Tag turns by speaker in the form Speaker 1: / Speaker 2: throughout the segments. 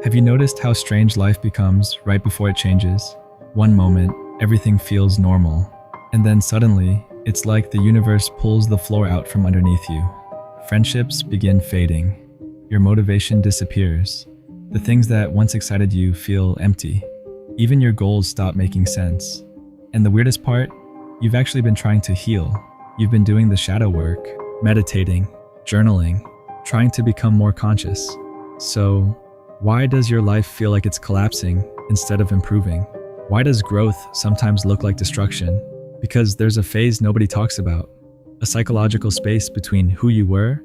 Speaker 1: Have you noticed how strange life becomes right before it changes? One moment, everything feels normal, and then suddenly, it's like the universe pulls the floor out from underneath you. Friendships begin fading. Your motivation disappears. The things that once excited you feel empty. Even your goals stop making sense. And the weirdest part, you've actually been trying to heal. You've been doing the shadow work, meditating, journaling, trying to become more conscious. So, why does your life feel like it's collapsing instead of improving? Why does growth sometimes look like destruction? Because there's a phase nobody talks about, a psychological space between who you were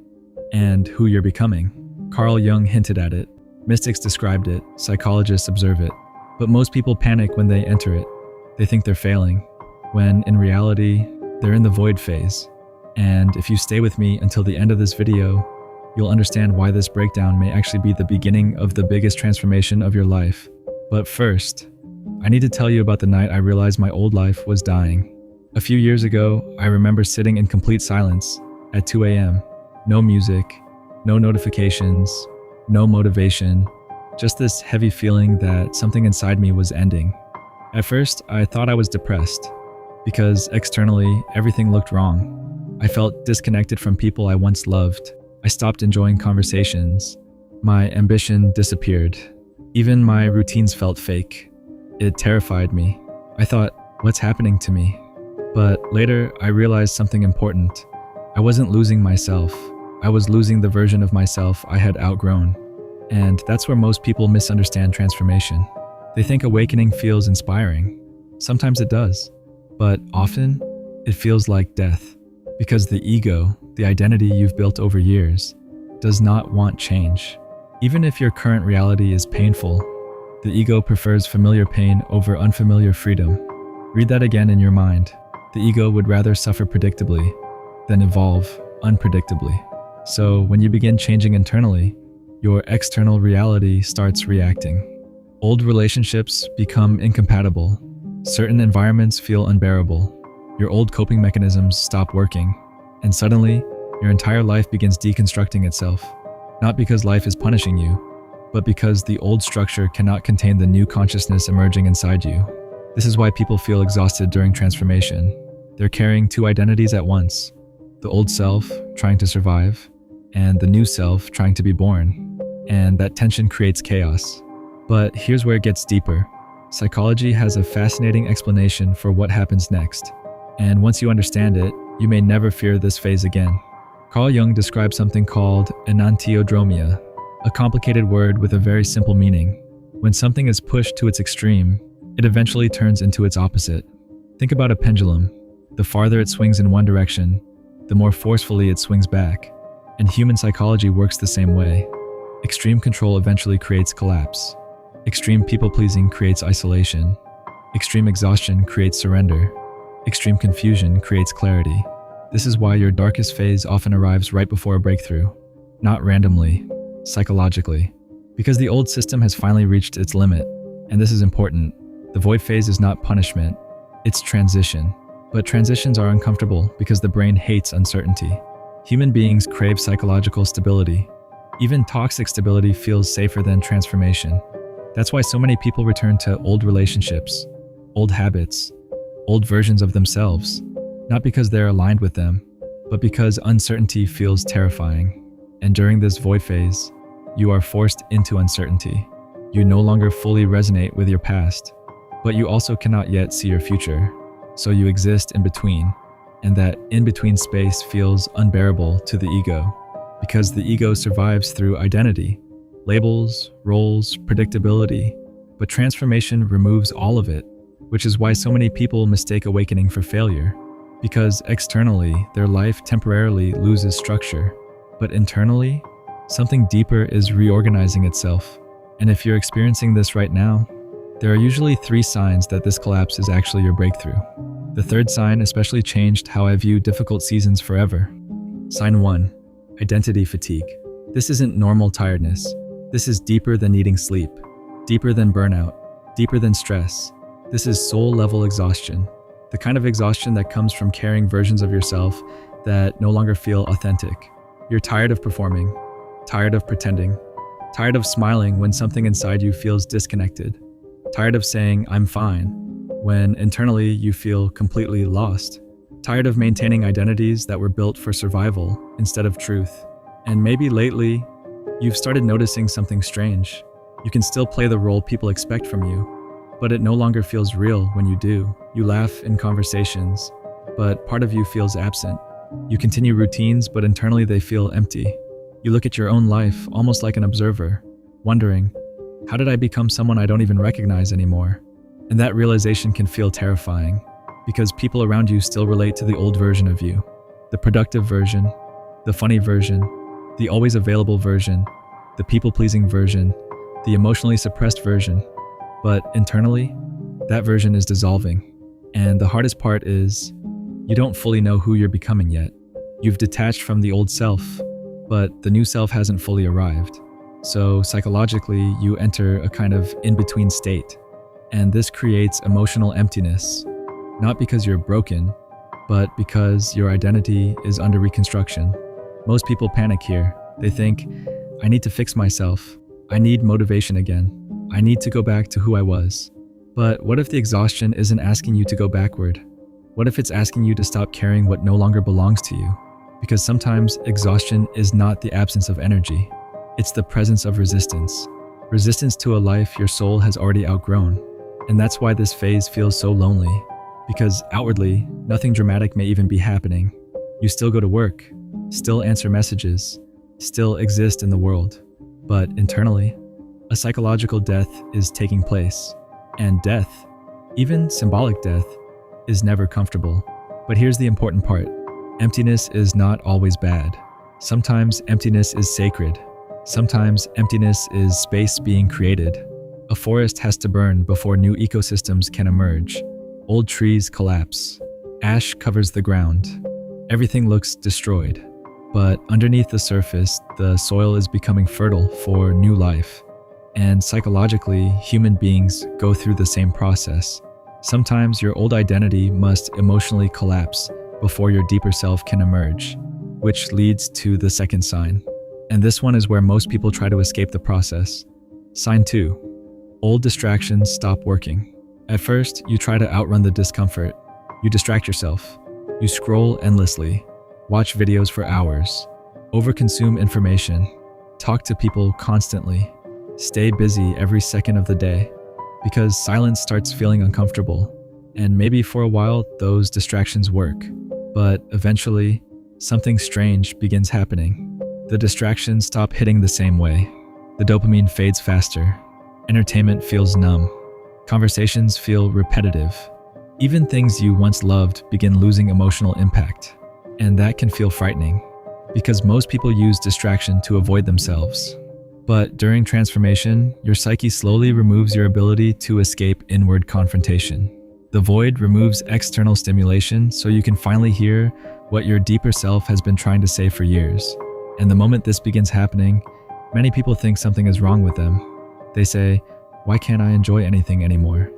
Speaker 1: and who you're becoming. Carl Jung hinted at it, mystics described it, psychologists observe it, but most people panic when they enter it. They think they're failing, when in reality, they're in the void phase. And if you stay with me until the end of this video, you'll understand why this breakdown may actually be the beginning of the biggest transformation of your life. But first, I need to tell you about the night I realized my old life was dying. A few years ago, I remember sitting in complete silence at 2 a.m. No music, no notifications, no motivation, just this heavy feeling that something inside me was ending. At first, I thought I was depressed because externally, everything looked wrong. I felt disconnected from people I once loved. I stopped enjoying conversations. My ambition disappeared. Even my routines felt fake. It terrified me. I thought, what's happening to me? But later, I realized something important. I wasn't losing myself. I was losing the version of myself I had outgrown. And that's where most people misunderstand transformation. They think awakening feels inspiring. Sometimes it does. But often, it feels like death. Because the ego, the identity you've built over years, does not want change. Even if your current reality is painful, the ego prefers familiar pain over unfamiliar freedom. Read that again in your mind. The ego would rather suffer predictably than evolve unpredictably. So when you begin changing internally, your external reality starts reacting. Old relationships become incompatible. Certain environments feel unbearable. Your old coping mechanisms stop working. And suddenly, your entire life begins deconstructing itself. Not because life is punishing you, but because the old structure cannot contain the new consciousness emerging inside you. This is why people feel exhausted during transformation. They're carrying two identities at once. The old self, trying to survive, and the new self, trying to be born. And that tension creates chaos. But here's where it gets deeper. Psychology has a fascinating explanation for what happens next. And once you understand it, you may never fear this phase again. Carl Jung described something called enantiodromia, a complicated word with a very simple meaning. When something is pushed to its extreme, it eventually turns into its opposite. Think about a pendulum. The farther it swings in one direction, the more forcefully it swings back. And human psychology works the same way. Extreme control eventually creates collapse. Extreme people-pleasing creates isolation. Extreme exhaustion creates surrender. Extreme confusion creates clarity. This is why your darkest phase often arrives right before a breakthrough. Not randomly, psychologically. Because the old system has finally reached its limit. And this is important. The void phase is not punishment, it's transition. But transitions are uncomfortable because the brain hates uncertainty. Human beings crave psychological stability. Even toxic stability feels safer than transformation. That's why so many people return to old relationships, old habits, old versions of themselves, not because they're aligned with them, but because uncertainty feels terrifying. And during this void phase, you are forced into uncertainty. You no longer fully resonate with your past, but you also cannot yet see your future. So you exist in between, and that in-between space feels unbearable to the ego, because the ego survives through identity, labels, roles, predictability, but transformation removes all of it, which is why so many people mistake awakening for failure, because externally, their life temporarily loses structure, but internally, something deeper is reorganizing itself. And if you're experiencing this right now, there are usually 3 signs that this collapse is actually your breakthrough. The third sign especially changed how I view difficult seasons forever. Sign 1, identity fatigue. This isn't normal tiredness. This is deeper than needing sleep, deeper than burnout, deeper than stress. This is soul-level exhaustion, the kind of exhaustion that comes from carrying versions of yourself that no longer feel authentic. You're tired of performing, tired of pretending, Tired of smiling when something inside you feels disconnected. Tired of saying, "I'm fine," when internally you feel completely lost. Tired of maintaining identities that were built for survival instead of truth. And maybe lately, you've started noticing something strange. You can still play the role people expect from you, but it no longer feels real when you do. You laugh in conversations, but part of you feels absent. You continue routines, but internally they feel empty. You look at your own life almost like an observer, wondering, how did I become someone I don't even recognize anymore? And that realization can feel terrifying, because people around you still relate to the old version of you. The productive version, the funny version, the always available version, the people-pleasing version, the emotionally suppressed version. But internally, that version is dissolving. And the hardest part is, you don't fully know who you're becoming yet. You've detached from the old self, but the new self hasn't fully arrived. So psychologically, you enter a kind of in-between state. And this creates emotional emptiness, not because you're broken, but because your identity is under reconstruction. Most people panic here. They think, I need to fix myself. I need motivation again. I need to go back to who I was. But what if the exhaustion isn't asking you to go backward? What if it's asking you to stop carrying what no longer belongs to you? Because sometimes exhaustion is not the absence of energy. It's the presence of resistance. Resistance to a life your soul has already outgrown. And that's why this phase feels so lonely. Because outwardly, nothing dramatic may even be happening. You still go to work, still answer messages, still exist in the world. But internally, a psychological death is taking place. And death, even symbolic death, is never comfortable. But here's the important part. Emptiness is not always bad. Sometimes emptiness is sacred. Sometimes emptiness is space being created. A forest has to burn before new ecosystems can emerge. Old trees collapse. Ash covers the ground. Everything looks destroyed. But underneath the surface, the soil is becoming fertile for new life. And psychologically, human beings go through the same process. Sometimes your old identity must emotionally collapse before your deeper self can emerge, which leads to the second sign. And this one is where most people try to escape the process. Sign 2. Old distractions stop working. At first, you try to outrun the discomfort. You distract yourself. You scroll endlessly, watch videos for hours, overconsume information, talk to people constantly, stay busy every second of the day, because silence starts feeling uncomfortable. And maybe for a while, those distractions work. But eventually, something strange begins happening. The distractions stop hitting the same way. The dopamine fades faster. Entertainment feels numb. Conversations feel repetitive. Even things you once loved begin losing emotional impact. And that can feel frightening, because most people use distraction to avoid themselves. But during transformation, your psyche slowly removes your ability to escape inward confrontation. The void removes external stimulation so you can finally hear what your deeper self has been trying to say for years. And the moment this begins happening, many people think something is wrong with them. They say, why can't I enjoy anything anymore?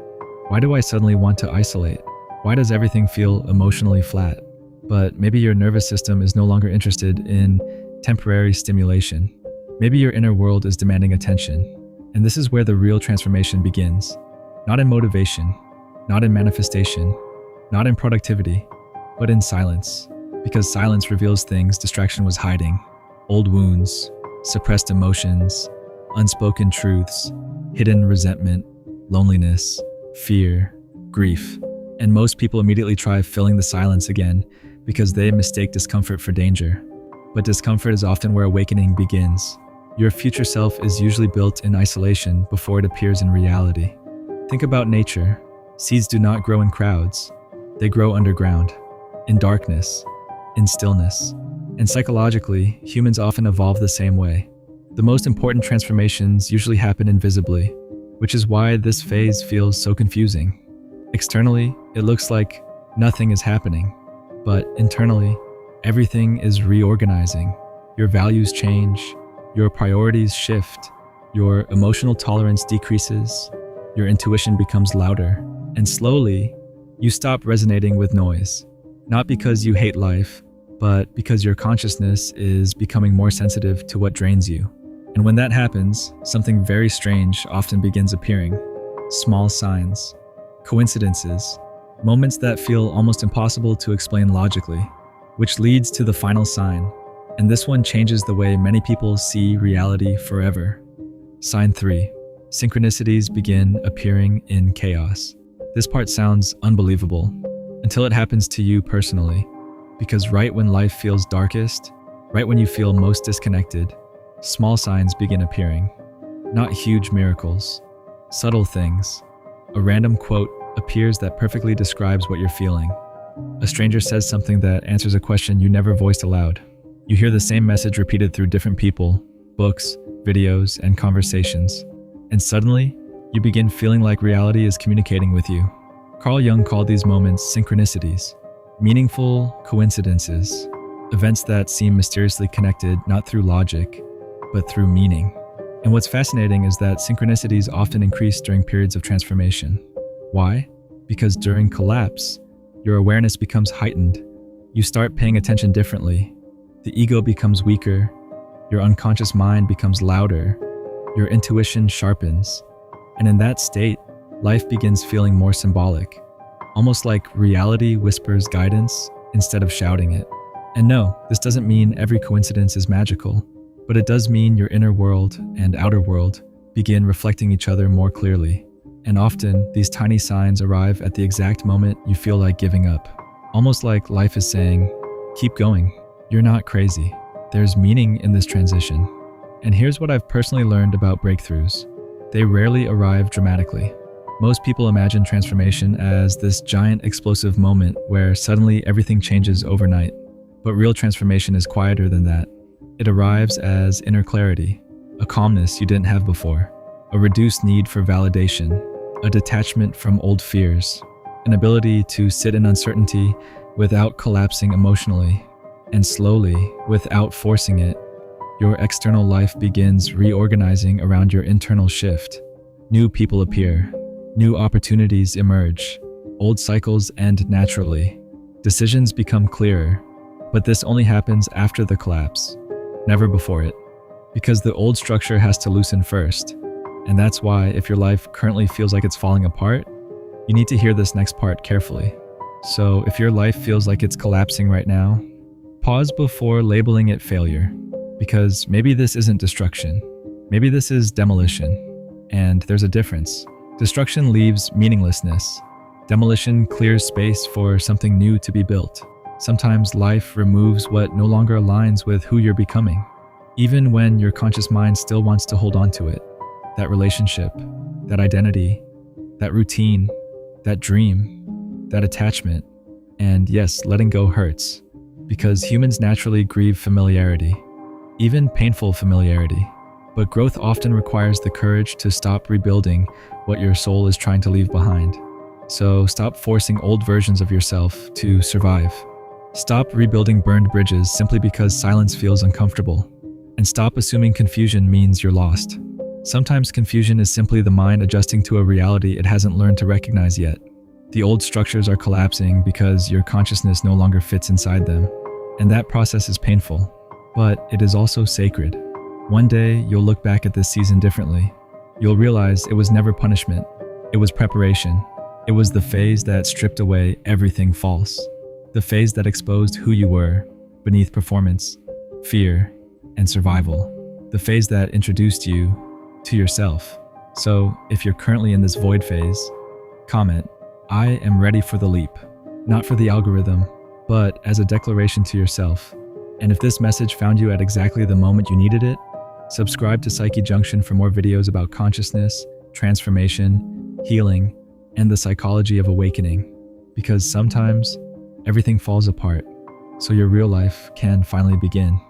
Speaker 1: Why do I suddenly want to isolate? Why does everything feel emotionally flat? But maybe your nervous system is no longer interested in temporary stimulation. Maybe your inner world is demanding attention. And this is where the real transformation begins. Not in motivation, not in manifestation, not in productivity, but in silence. Because silence reveals things distraction was hiding. Old wounds, suppressed emotions, unspoken truths, hidden resentment, loneliness, fear, grief. And most people immediately try filling the silence again because they mistake discomfort for danger. But discomfort is often where awakening begins. Your future self is usually built in isolation before it appears in reality. Think about nature. Seeds do not grow in crowds. They grow underground, in darkness, in stillness. And psychologically, humans often evolve the same way. The most important transformations usually happen invisibly, which is why this phase feels so confusing. Externally, it looks like nothing is happening, but internally, everything is reorganizing. Your values change, your priorities shift, your emotional tolerance decreases, your intuition becomes louder, and slowly, you stop resonating with noise. Not because you hate life, but because your consciousness is becoming more sensitive to what drains you. And when that happens, something very strange often begins appearing. Small signs, coincidences, moments that feel almost impossible to explain logically, which leads to the final sign. And this one changes the way many people see reality forever. Sign 3. Synchronicities begin appearing in chaos. This part sounds unbelievable until it happens to you personally, because right when life feels darkest, right when you feel most disconnected, small signs begin appearing. Not huge miracles, subtle things. A random quote appears that perfectly describes what you're feeling. A stranger says something that answers a question you never voiced aloud. You hear the same message repeated through different people, books, videos, and conversations. And suddenly, you begin feeling like reality is communicating with you. Carl Jung called these moments synchronicities, meaningful coincidences, events that seem mysteriously connected not through logic, but through meaning. And what's fascinating is that synchronicities often increase during periods of transformation. Why? Because during collapse, your awareness becomes heightened. You start paying attention differently. The ego becomes weaker. Your unconscious mind becomes louder. Your intuition sharpens. And in that state, life begins feeling more symbolic, almost like reality whispers guidance instead of shouting it. And no, this doesn't mean every coincidence is magical, but it does mean your inner world and outer world begin reflecting each other more clearly. And often, these tiny signs arrive at the exact moment you feel like giving up, almost like life is saying, keep going, you're not crazy. There's meaning in this transition. And here's what I've personally learned about breakthroughs. They rarely arrive dramatically. Most people imagine transformation as this giant explosive moment where suddenly everything changes overnight. But real transformation is quieter than that. It arrives as inner clarity, a calmness you didn't have before, a reduced need for validation, a detachment from old fears, an ability to sit in uncertainty without collapsing emotionally, and slowly, without forcing it, your external life begins reorganizing around your internal shift. New people appear, new opportunities emerge, old cycles end naturally, decisions become clearer, but this only happens after the collapse, never before it, because the old structure has to loosen first. And that's why if your life currently feels like it's falling apart, you need to hear this next part carefully. So if your life feels like it's collapsing right now, pause before labeling it failure, because maybe this isn't destruction. Maybe this is demolition. And there's a difference. Destruction leaves meaninglessness. Demolition clears space for something new to be built. Sometimes life removes what no longer aligns with who you're becoming, even when your conscious mind still wants to hold on to it. That relationship, that identity, that routine, that dream, that attachment. And yes, letting go hurts, because humans naturally grieve familiarity, even painful familiarity. But growth often requires the courage to stop rebuilding what your soul is trying to leave behind. So stop forcing old versions of yourself to survive. Stop rebuilding burned bridges simply because silence feels uncomfortable. And stop assuming confusion means you're lost. Sometimes confusion is simply the mind adjusting to a reality it hasn't learned to recognize yet. The old structures are collapsing because your consciousness no longer fits inside them. And that process is painful, but it is also sacred. One day, you'll look back at this season differently. You'll realize it was never punishment. It was preparation. It was the phase that stripped away everything false. The phase that exposed who you were beneath performance, fear, and survival. The phase that introduced you to yourself. So, if you're currently in this void phase, comment, I am ready for the leap. Not for the algorithm, but as a declaration to yourself. And if this message found you at exactly the moment you needed it, subscribe to Psyche Junction for more videos about consciousness, transformation, healing, and the psychology of awakening. Because sometimes, everything falls apart, so your real life can finally begin.